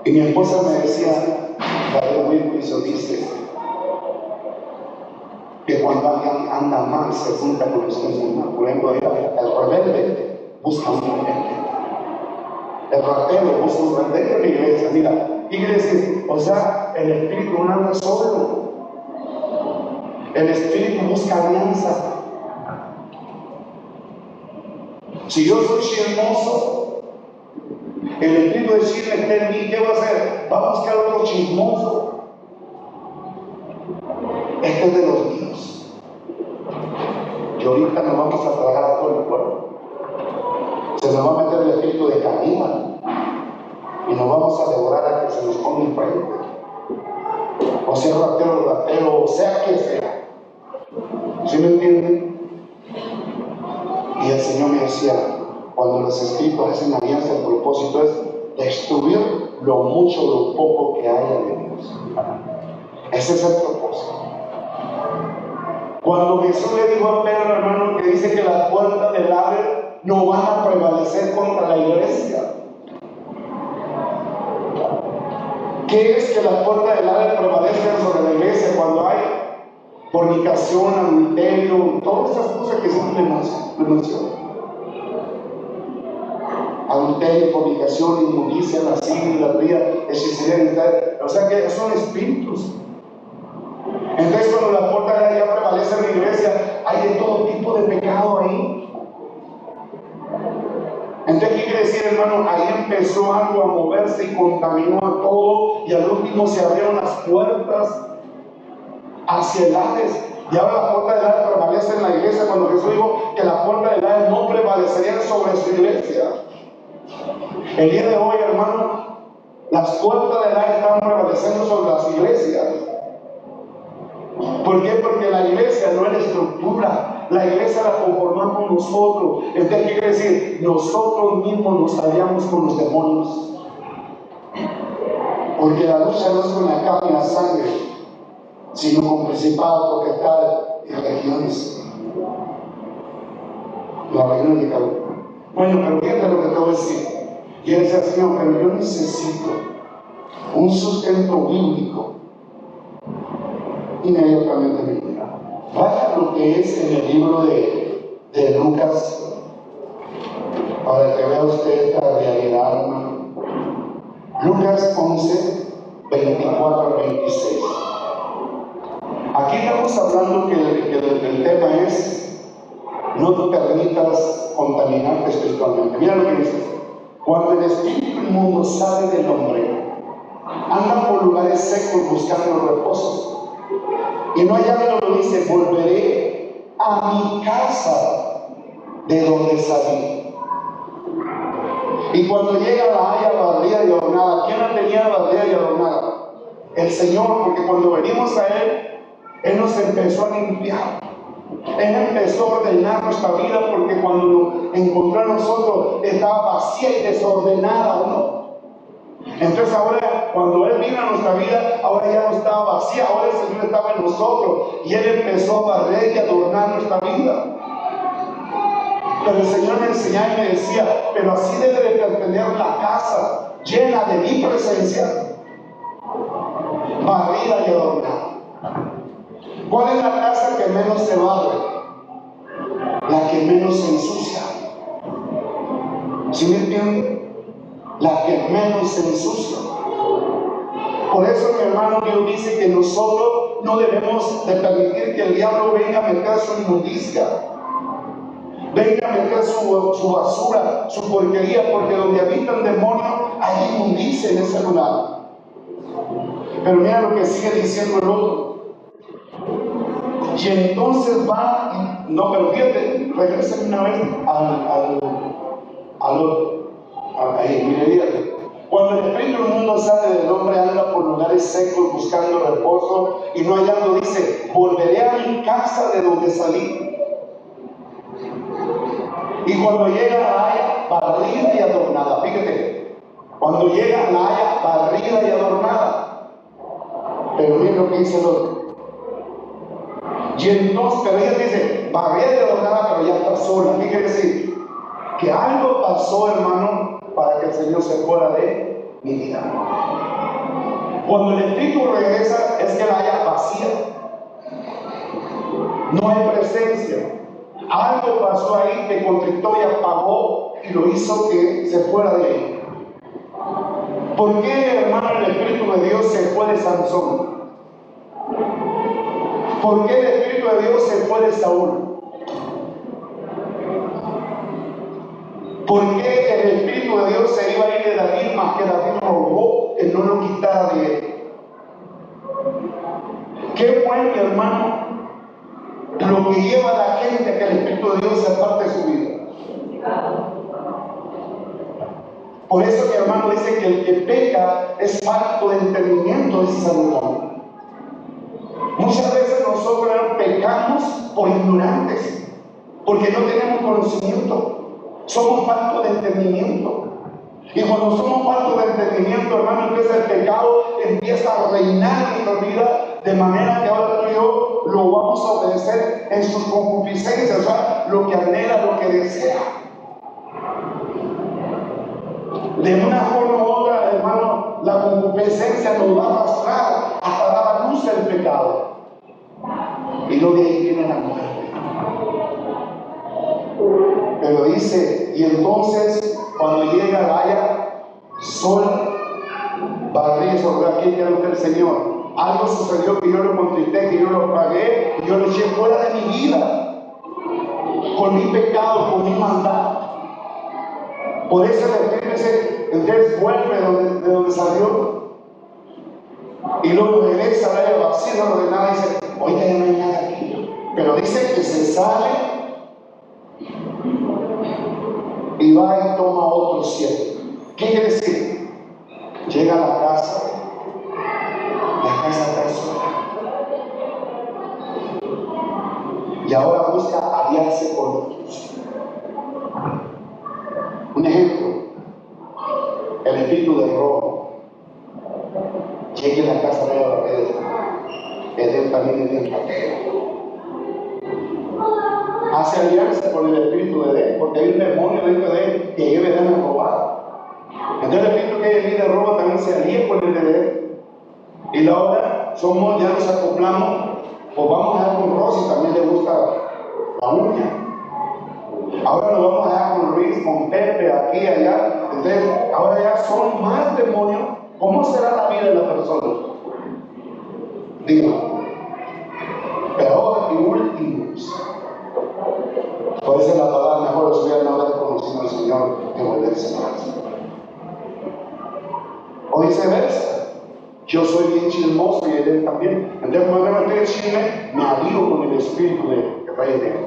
Y mi esposa me decía: David Wilkinson dice que cuando alguien anda mal se junta con los que andan mal. Por ejemplo, el rebelde busca un rebelde, el ratero busca un rebelde en la iglesia. Mira, ¿qué quiere decir? O sea, el espíritu no anda solo. El espíritu busca alianza. Si yo soy chismoso, el espíritu de chisme está en mí, ¿qué va a hacer? Va a buscar otro chismoso. Este es de los míos. Y ahorita nos vamos a tragar a todo el pueblo. Se nos va a meter el espíritu de caníbal y nos vamos a devorar a que se nos ponga enfrente. O sea, ratero, o sea que sea. ¿Sí me entienden? Y el Señor me decía: cuando los espíritus hacen alianza, el propósito es destruir lo mucho, lo poco que haya de Dios. Ese es el propósito. Cuando Jesús le dijo a Pedro, hermano, que dice que las puertas del Hades no van a prevalecer contra la iglesia. ¿Qué es que las puertas del Hades prevalezcan sobre la iglesia? Cuando hay fornicación, adulterio, todas esas cosas que siempre mencionan. Adulterio, fornicación, inmundicia, lascivia, idolatría, hechicería, o sea que son espíritus. Entonces, cuando la puerta de allá prevalece en la iglesia, hay de todo tipo de pecado ahí. Entonces, ¿qué quiere decir, hermano? Ahí empezó algo a moverse y contaminó a todo, y al último se abrieron las puertas hacia el Hades. Y ahora la puerta del Hades prevalece en la iglesia, cuando Jesús dijo que la puerta del Hades no prevalecería sobre su iglesia. El día de hoy, hermano, las puertas del Hades están prevaleciendo sobre las iglesias. ¿Por qué? Porque la iglesia no es la estructura, la iglesia la conformamos nosotros. Entonces, ¿qué quiere decir? Nosotros mismos nos aliamos con los demonios. Porque la lucha no es con la carne y la sangre, sino con principados, potestades y regiones. Las regiones de cada uno. Bueno, pero fíjate lo que te voy a decir. Y él decía: Señor, pero yo necesito un sustento bíblico inmediatamente vendrá. Vaya lo que es en el libro de Lucas, para que vea usted esta realidad, hermano. Lucas 11, 24 al 26. Aquí estamos hablando que el tema es: no te permitas contaminarte espiritualmente. Mira lo que dice: cuando el espíritu inmundo sale del hombre, anda por lugares secos buscando reposo, y no hallándolo, dice: volveré a mi casa de donde salí. Y cuando llega, la haya barrida y adornada. ¿Quién la tenía barrida y adornada? El Señor, porque cuando venimos a Él nos empezó a limpiar. Él empezó a ordenar nuestra vida, porque cuando nos encontró a nosotros estaba vacía y desordenada, ¿o no? Entonces ahora, cuando Él vino a nuestra vida, ahora ya no estaba vacía, ahora el Señor estaba en nosotros y Él empezó a barrer y adornar nuestra vida. Pero el Señor me enseñaba y me decía: pero así debe de tener la casa, llena de mi presencia, barrida y adornada. ¿Cuál es la casa que menos se barre? La que menos se ensucia. ¿Sí me entienden? La que menos se ensucia. Por eso, mi hermano, Dios dice que nosotros no debemos de permitir que el diablo venga a meter su inmundicia, venga a meter su basura, su porquería, porque donde habitan demonios hay inmundicia en ese lugar. Pero mira lo que sigue diciendo el otro. Y entonces va, no, pero fíjate, regresen una vez al otro. Ahí, mire, fíjate. Cuando el espíritu inmundo sale del hombre, anda por lugares secos buscando reposo, y no hallando, dice: volveré a mi casa de donde salí. Y cuando llega, la haya barrida y adornada. Fíjate, cuando llega, la haya barrida y adornada. Pero miren lo que dice el otro. Y entonces, pero ella dice: barrida y adornada, pero ya está sola. ¿Qué quiere decir? Que algo pasó, hermano, para que el Señor se fuera de mi vida. Cuando el espíritu regresa, es que la haya vacía. No hay presencia. Algo pasó ahí que contristó y apagó y lo hizo que se fuera de él. ¿Por qué, hermano, el Espíritu de Dios se fue de Sansón? ¿Por qué el Espíritu de Dios se fue de Saúl? ¿Por qué el Espíritu de Dios se iba a ir de David, más que David rogó que no lo quitara de él? ¿Qué fue, mi hermano, lo que lleva a la gente a que el Espíritu de Dios se aparte de su vida? Por eso, mi hermano, dice que el que peca es falto de entendimiento, dice Salomón. Muchas veces nosotros pecamos por ignorantes, porque no tenemos conocimiento. Somos faltos de entendimiento. Y cuando somos faltos de entendimiento, hermano, entonces el pecado empieza a reinar en nuestra vida, de manera que ahora tú y yo lo vamos a obedecer en sus concupiscencias, o sea, lo que anhela, lo que desea. De una forma u otra, hermano, la concupiscencia nos va a arrastrar hasta dar a luz el pecado. Y luego de ahí viene la muerte. Pero dice: y entonces, cuando llega la haya sola, barrida y sola, ¿quién quiere usted, el Señor? Algo sucedió que yo lo contristé, que yo lo pagué, y yo lo eché fuera de mi vida, con mi pecado, con mi maldad. Por eso el Espíritu dice: entonces vuelve de donde salió, y luego regresa a la haya vacía, ordenada, y dice: oiga, ya no hay nada aquí. Pero dice que se sale y va y toma otro 7. ¿Qué quiere decir? Llega a la casa está sola, y ahora busca aliarse con otros. Un ejemplo: el espíritu de robo llega a la casa de Edén, también es bien ratero. Hace alianza con el espíritu de Edén, porque hay un demonio dentro de él que lleva a Edén a robar. Entonces el espíritu que hay en de robo también se alía con el de Edén. Y ahora ya nos acoplamos Pues vamos a ver con Rosy, también le gusta la uña. Ahora nos vamos a dar con Luis, con Pepe, aquí, allá. Entonces, ahora ya son más demonios. ¿Cómo será la vida de la persona? Digo, peor y últimos. Por eso la palabra mejor es hubiera no haber conocido al Señor que volverse más. O viceversa. Yo soy bien chismoso y él también. Entonces, cuando me metí en chisme, me alío con el espíritu de que trae de él.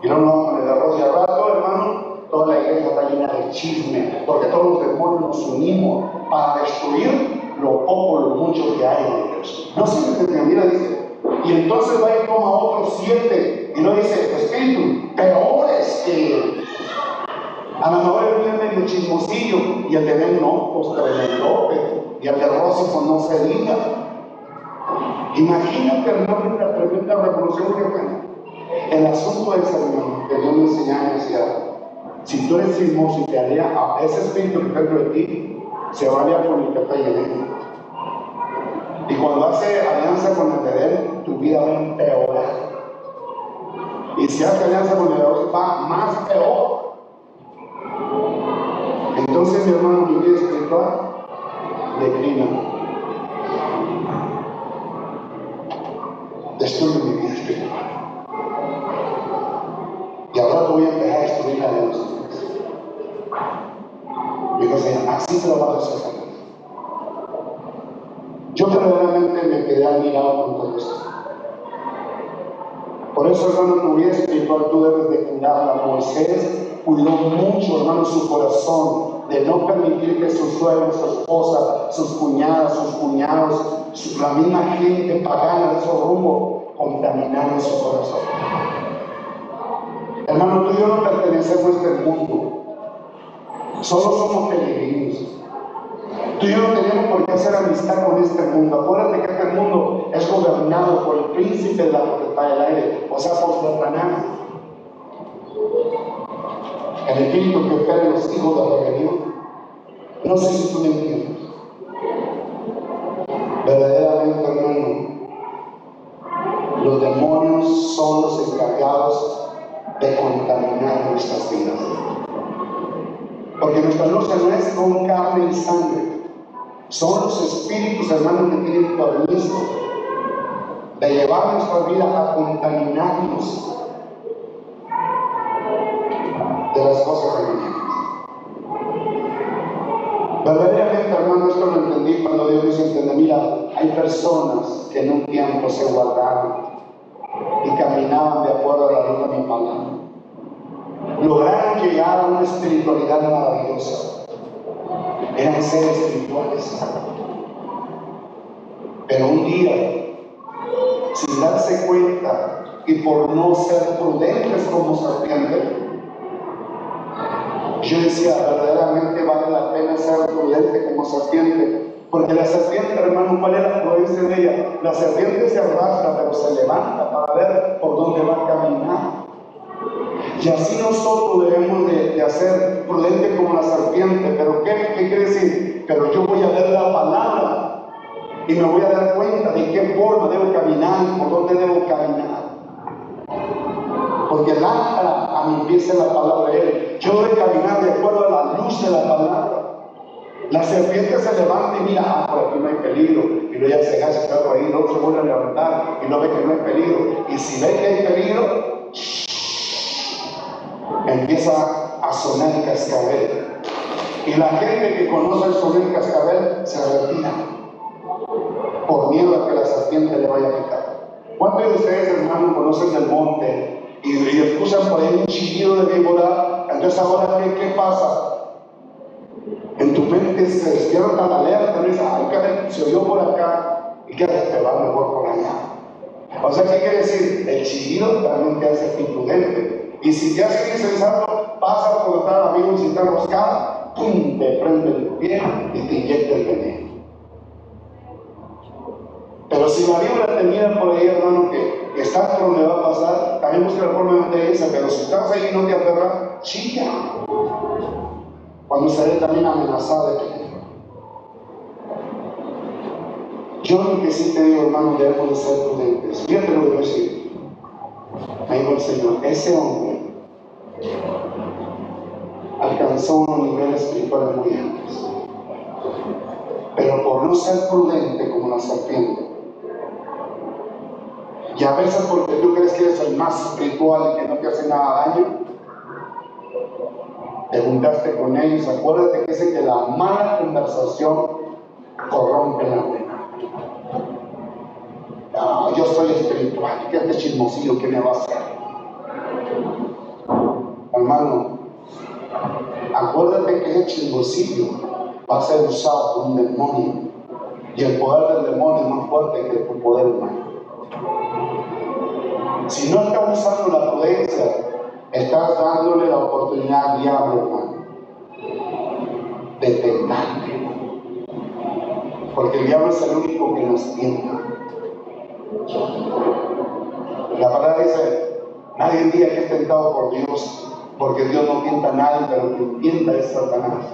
Y no nos vamos con el arroz y al rato, hermano, toda la iglesia está llena de chisme, porque todos los demonios nos unimos para destruir lo poco, lo mucho que hay en Dios. No sé si te mira, dice. Y entonces va y toma otros 7, y no dice, espíritu, peores que él. A lo mejor él viene medio chismosillo, y el de él no, pues tremendo, y el de Rosy, pues no se diga. Imagínate, hermano, la tremenda revolución que fue. El asunto es, hermano, que Dios me enseñaba y decía, si tú eres chismoso y te alía a ese espíritu que está dentro de ti, se va a aliar con el que está en él. Y cuando hace alianza con el de él, tu vida va a empeorar. Y si hace alianza con el de él, va más peor. Entonces, mi hermano, mi vida espiritual declina. Destruye mi vida espiritual. Y ahora te voy a empezar a destruir la de los demás. Dijo, Señor, así te lo vas a hacer. Yo verdaderamente me quedé admirado con todo esto. Por eso, hermano, tu vida espiritual tú debes de cuidarla. Moisés cuidó mucho, hermano, su corazón, de no permitir que su suegra, su esposa, sus cuñadas, sus cuñados, la misma gente pagana de esos rumbos, contaminaran su corazón. Hermano, tú y yo no pertenecemos a este mundo. Solo somos peregrinos. Tú y yo no tenemos por qué hacer amistad con este mundo. Acuérdate que este mundo es gobernado por el príncipe de la potestad del aire, o sea, por Satanás. El espíritu que opera en los hijos de la rebelión. No sé si tú me entiendes. Verdaderamente, hermano, los demonios son los encargados de contaminar nuestras vidas. Porque nuestra lucha no es con carne y sangre. Son los espíritus, hermanos, que tienen permiso de llevar nuestra vida a contaminarnos de las cosas religiosas. Verdaderamente, hermano, esto lo entendí cuando Dios dice, entender, mira, hay personas que en un tiempo se guardaron y caminaban de acuerdo a la luz de mi palabra. Lograron llegar a una espiritualidad maravillosa. Eran seres espirituales. Pero un día, sin darse cuenta y por no ser prudentes como serpientes, yo decía, verdaderamente vale la pena ser prudente como serpiente. Porque la serpiente, hermano, ¿cuál es la prudencia de ella? La serpiente se arrastra, pero se levanta para ver por dónde va a caminar. Y así nosotros debemos de hacer prudente como la serpiente. ¿Pero qué quiere decir? Pero yo voy a ver la palabra y me voy a dar cuenta de qué forma debo caminar, por dónde debo caminar. Porque lámpara a mi pies es la palabra de Él. Yo debo caminar de acuerdo a la luz de la palabra. La serpiente se levanta y mira, por aquí no hay peligro. Y luego ya se agacha el perro ahí, luego se vuelve a levantar y no ve que no hay peligro. Y si ve que hay peligro, empieza a sonar el cascabel. Y la gente que conoce el sonido del cascabel se retira por miedo a que la serpiente le vaya a picar. ¿Cuántos de ustedes, hermanos, conocen el monte y escuchan por ahí un chillido de víbora? Entonces ahora, ¿qué pasa? En tu mente se despierta la alerta, y dices, ay, caray, se oyó por acá, y que te va mejor por allá. O sea, ¿qué quiere decir? El chillido también te hace imprudente. Y si te hace insensato, pasa por estar amigo y si te enroscado, ¡pum!, te prende el pie y te inyecta el veneno. Pero si la víbora te mira por ahí, hermano, que estás por donde va a pasar, también busca la forma de donde irse, pero si estás ahí y no te aferras, chilla. Cuando se ve también amenazada de que Yo lo que sí te digo, hermano, debemos de ser prudentes. Fíjate lo que voy a decir. Me dijo el Señor, ese hombre alcanzó unos niveles espirituales muy altos, pero por no ser prudente como la serpiente, y a veces porque tú crees que eres el más espiritual y que no te hace nada daño, te juntaste con ellos. Acuérdate que dice que la mala conversación corrompe la buena. Ah, yo soy espiritual, ¿qué este chismosillo que me va a hacer? Hermano, acuérdate que ese chismosillo va a ser usado por un demonio, y el poder del demonio es más fuerte que tu poder humano. Si no estás usando la prudencia, estás dándole la oportunidad al diablo, hermano, de tentarte. Porque el diablo es el único que nos tienta. La palabra dice, nadie diga que es tentado por Dios, porque Dios no tienta a nadie, pero quien tienta es Satanás.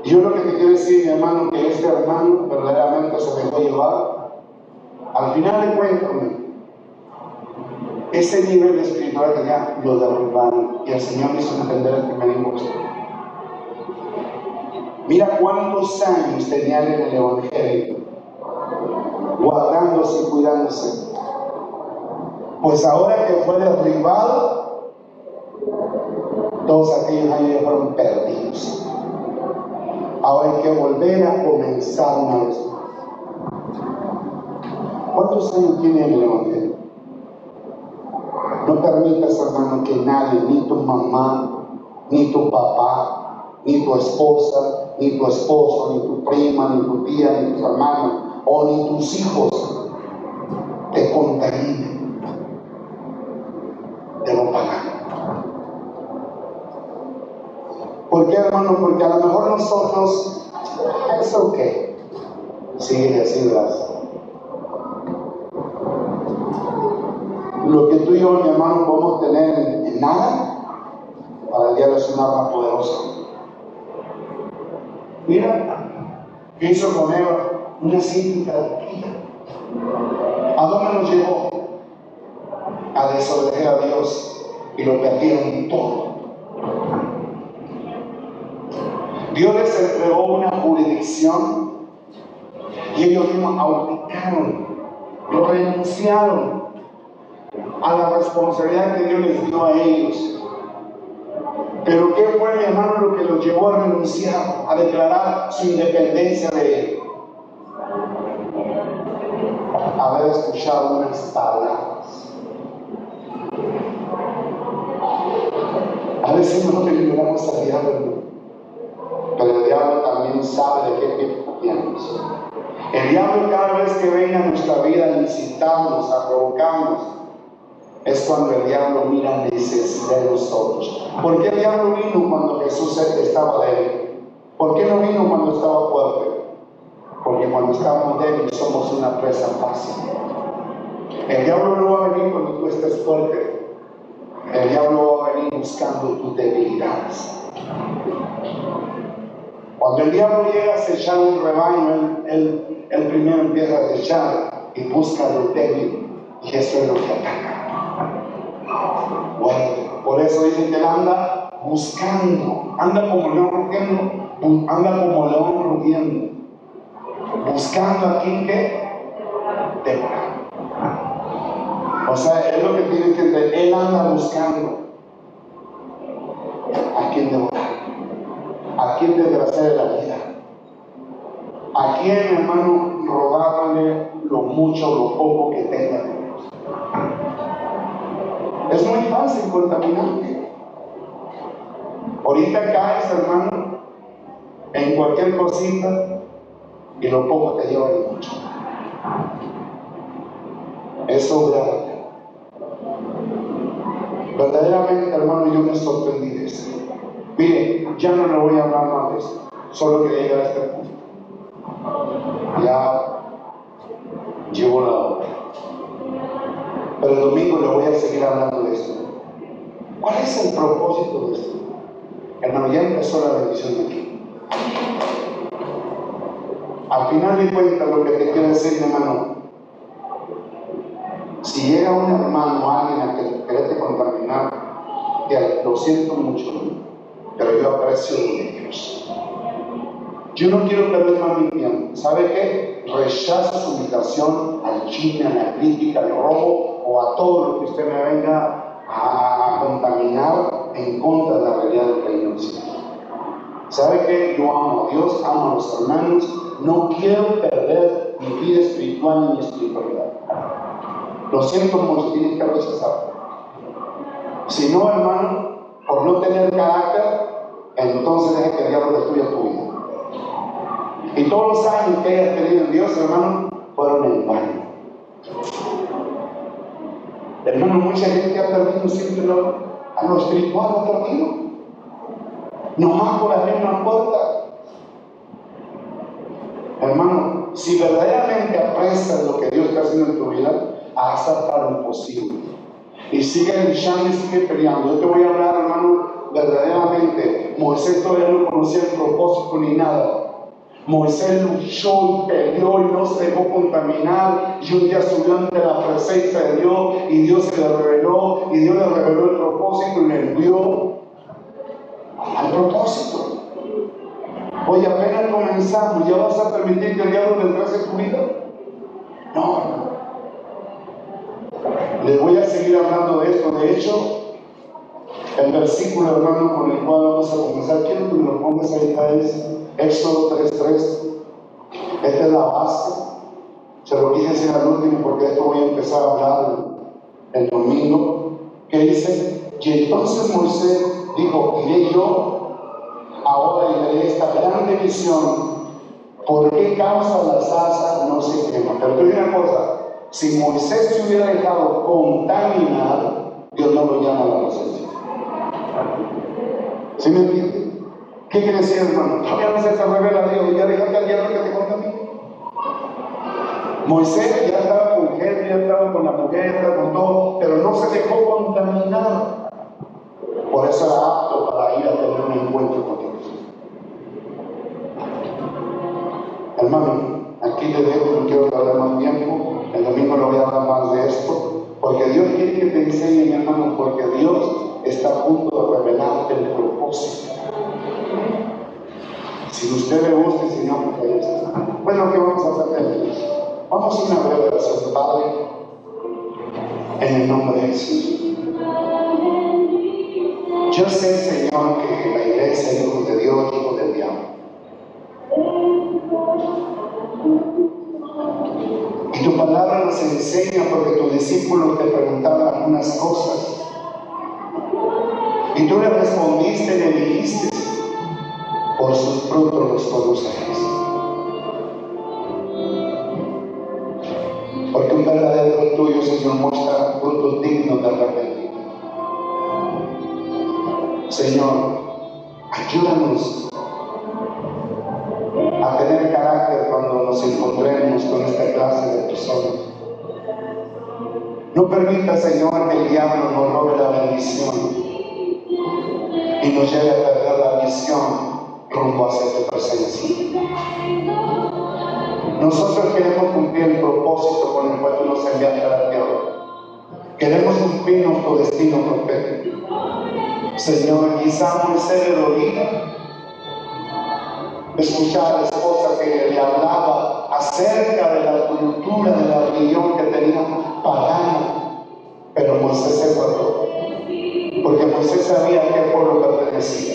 Y yo lo que te quiero decir, mi hermano, que este hermano verdaderamente se dejó llevar. Al final de cuentas, ese nivel espiritual que ya lo derribaron, y el Señor me hizo entender el primer impulso. Mira cuántos años tenía él en el Evangelio, guardándose y cuidándose. Pues ahora que fue derribado, todos aquellos años ya fueron perdidos. Ahora hay que volver a comenzar una vez más. ¿Cuántos años tiene en el Evangelio? No permitas, hermano, que nadie, ni tu mamá, ni tu papá, ni tu esposa, ni tu esposo, ni tu prima, ni tu tía, ni tus hermanos, o ni tus hijos, te contaminen de lo pagano. ¿Por qué, hermano? Porque a lo mejor nosotros, es ok, sigue así, gracias. Lo que tú y yo, mi hermano, podemos tener en nada, para el diablo es un arma poderosa. Mira, ¿qué hizo con Eva? Una simple tranquila. ¿A dónde nos llevó? A desobedecer a Dios, y lo perdieron todo. Dios les entregó una jurisdicción y ellos mismos abdicaron, lo renunciaron a la responsabilidad que Dios les dio a ellos. Pero ¿qué fue, mi hermano, lo que los llevó a renunciar, a declarar su independencia de Él? Haber escuchado unas palabras. A veces no liberamos al diablo, pero el diablo también sabe de qué tipo tenemos. El diablo, cada vez que venga a nuestra vida a incitarnos, a provocarnos, es cuando el diablo mira necesidad de nosotros. ¿Por qué el diablo vino cuando Jesús estaba débil? ¿Por qué no vino cuando estaba fuerte? Porque cuando estamos débiles somos una presa fácil. El diablo no va a venir cuando tú estés fuerte. El diablo va a venir buscando tus debilidades. Cuando el diablo llega a acechar un rebaño, él primero empieza a acechar y busca lo débil, y eso es lo que ataca. Bueno, por eso dicen que él anda buscando, anda como león rugiendo, buscando a quien que devorar. O sea, es lo que tienen que entender, él anda buscando a quien devorar, a quien desgraciar de la vida, a quien, hermano, robarle lo mucho o lo poco que tenga. Es muy fácil contaminarte. Ahorita caes, hermano, en cualquier cosita y lo poco te lleva de mucho. Eso es verdad. Verdaderamente, hermano, yo me sorprendí de eso. Mire, ya no le voy a hablar más de eso, solo quería llegar a este punto. Ya llevo la hora. Pero el domingo le voy a seguir hablando de esto. ¿Cuál es el propósito de esto? Hermano, ya empezó la bendición de aquí. al final de cuentas, lo que te quiero decir, hermano, si llega un hermano, alguien a que quererte contaminar, lo siento mucho, pero yo aprecio de Dios. Yo no quiero perder más mi tiempo. ¿Sabe qué? Rechazo su invitación al chisme, a la crítica, al robo o a todo lo que usted me venga a contaminar en contra de la realidad del reino del cielo. ¿Sabe qué? Yo amo a Dios, amo a los hermanos, no quiero perder mi vida espiritual ni mi espiritualidad. Lo siento mucho, tienes que rechazar. Si no, hermano, por no tener carácter, entonces deja que el diablo destruya tu vida. Y todos los años que hayas tenido en Dios, hermano, fueron en vano. Hermano, mucha gente ha perdido siempre a lo espiritual, ha perdido. Nomás por las mismas puertas. Hermano, si verdaderamente aprecias lo que Dios está haciendo en tu vida, haz hasta lo imposible. Y sigue luchando y sigue peleando. Yo te voy a hablar, hermano, verdaderamente. Moisés todavía no conocía el propósito ni nada. Moisés luchó y peleó y no se dejó contaminar, y un día subió ante la presencia de Dios y Dios se le reveló, y Dios le reveló el propósito y le envió al propósito. Oye, apenas comenzamos, ¿ya vas a permitir que el diablo retrase tu vida? No. Les voy a seguir hablando de esto. De hecho, el versículo, hermano, con el cual vamos a comenzar, quiero que me lo pongas ahí, es Éxodo 3:3. Esta es la base. Se lo quise decir al último porque de esto voy a empezar a hablar el domingo. Que dice: y entonces Moisés dijo, iré yo ahora y veré esta grande visión. ¿Por qué causa la zarza no se quema? Pero te digo una cosa: si Moisés se hubiera dejado contaminar, Dios no lo llama a la presencia. ¿Sí me entiendes? ¿Qué quiere decir, hermano? Todavía no se te revela a Dios y ya dejaste al diablo que te contamine. Moisés ya estaba con gente, ya estaba con la mujer, ya estaba con todo, pero no se dejó contaminar. Por eso era apto para ir a tener un encuentro con Dios. Hermano, aquí te dejo, no quiero hablar más tiempo. El domingo no voy a hablar más de esto, porque Dios quiere que te enseñe, mi hermano, porque Dios está a punto de revelarte el propósito. Si usted le gusta, si no, pues bueno, ¿qué vamos a hacer? Vamos a una breve oración, Padre, en el nombre de Jesús. Yo sé, Señor, que la iglesia es hijo de Dios, hijo del diablo. Y tu palabra nos enseña, porque tus discípulos te preguntaban algunas cosas. Y tú le respondiste y le dijiste: por sus frutos los conoceréis. Porque un verdadero tuyo, Señor, muestra frutos dignos de arrepentimiento. Señor, ayúdanos a tener carácter cuando nos encontremos con esta clase de personas. No permita, Señor, que el diablo nos robe la bendición y nos lleve a perder la visión rumbo hacia tu presencia. Nosotros queremos cumplir el propósito con el cual tú nos enviaste a la tierra. Queremos cumplir nuestro destino profético. Señor, quizá Moisés le dolía escuchar a la esposa que le hablaba acerca de la cultura, de la religión que tenían pagana, pero Moisés se guardó, porque Moisés sabía a qué pueblo pertenecía.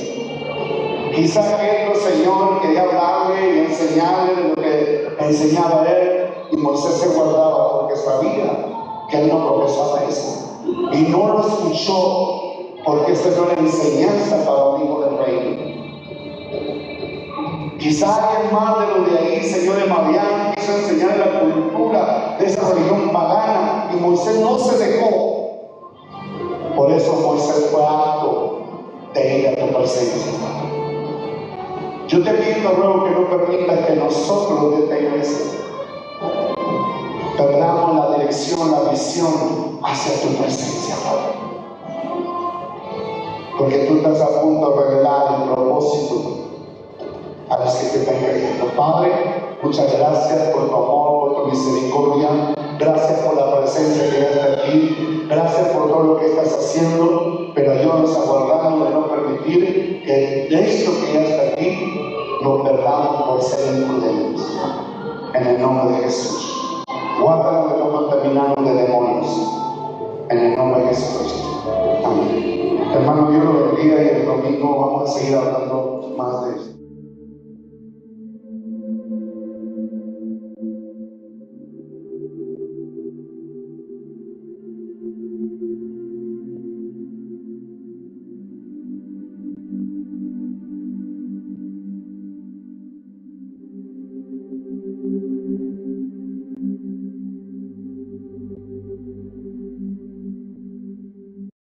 Quizá aquel Señor quería hablarle y enseñarle de lo que enseñaba él, y Moisés se guardaba porque sabía que él no profesaba eso, y no lo escuchó porque esta no era enseñanza para un hijo del reino. Quizá alguien más de los de ahí, Señor, de Madián, quiso enseñar la cultura de esa religión pagana, y Moisés no se dejó. Por eso Moisés fue apto de ir a tu presencia. Yo te pido, ruego, que no permitas que nosotros de esta iglesia perdamos la dirección, la visión hacia tu presencia, Padre. Porque tú estás a punto de revelar el propósito a los que te están creyendo. Padre, Muchas gracias por tu amor, por tu misericordia. Gracias por la presencia que ya está aquí. Gracias por todo lo que estás haciendo. Pero ayúdanos a guardarnos de no permitir que de esto que ya está aquí nos perdamos por ser imprudentes. En el nombre de Jesús. Guárdanos de no contaminarnos de demonios. En el nombre de Jesucristo. Amén. Hermano, Dios lo bendiga y el domingo vamos a seguir hablando